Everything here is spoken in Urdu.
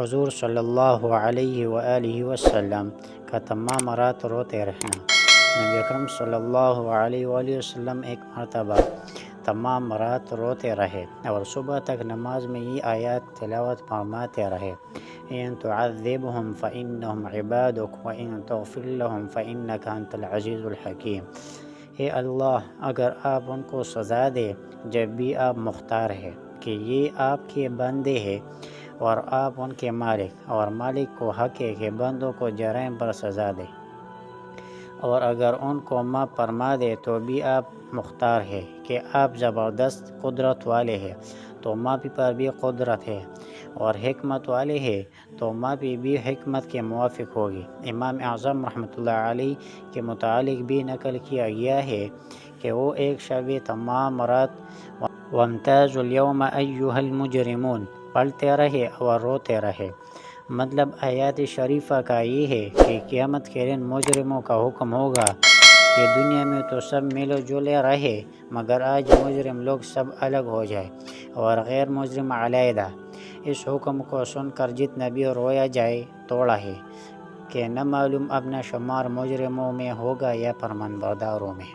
حضور صلی اللہ علیہ وآلہ وسلم کا تمام رات روتے رہنا۔ نبی اکرم صلی اللہ علیہ وآلہ وسلم ایک مرتبہ تمام رات روتے رہے اور صبح تک نماز میں یہ آیات تلاوت فرماتے رہے: ان تعذبهم فإنهم عبادك وإن تغفر لهم فإنك أنت العزيز الحكيم۔ اے اللہ، اگر آپ ان کو سزا دے جب بھی آپ مختار ہے کہ یہ آپ کے بندے ہیں، اور آپ ان کے مالک، اور مالک کو حق ہے کہ بندوں کو جرائم پر سزا دے، اور اگر ان کو معاف فرما دے تو بھی آپ مختار ہے کہ آپ زبردست قدرت والے ہیں، تو معافی پر بھی قدرت ہے، اور حکمت والے ہیں تو معافی بھی حکمت کے موافق ہوگی۔ امام اعظم رحمۃ اللہ علیہ کے متعلق بھی نقل کیا گیا ہے کہ وہ ایک شب تمام رات وامتازوا اليوم ایھا المجرمون پڑھتے رہے اور روتے رہے۔ مطلب آیات شریفہ کا یہ ہے کہ قیامت کے دن مجرموں کا حکم ہوگا کہ دنیا میں تو سب مل جلے رہے، مگر آج مجرم لوگ سب الگ ہو جائے اور غیر مجرم علیحدہ۔ اس حکم کو سن کر جتنا بھی رویا جائے توڑا ہے کہ نہ معلوم اپنا شمار مجرموں میں ہوگا یا فرمانبرداروں میں۔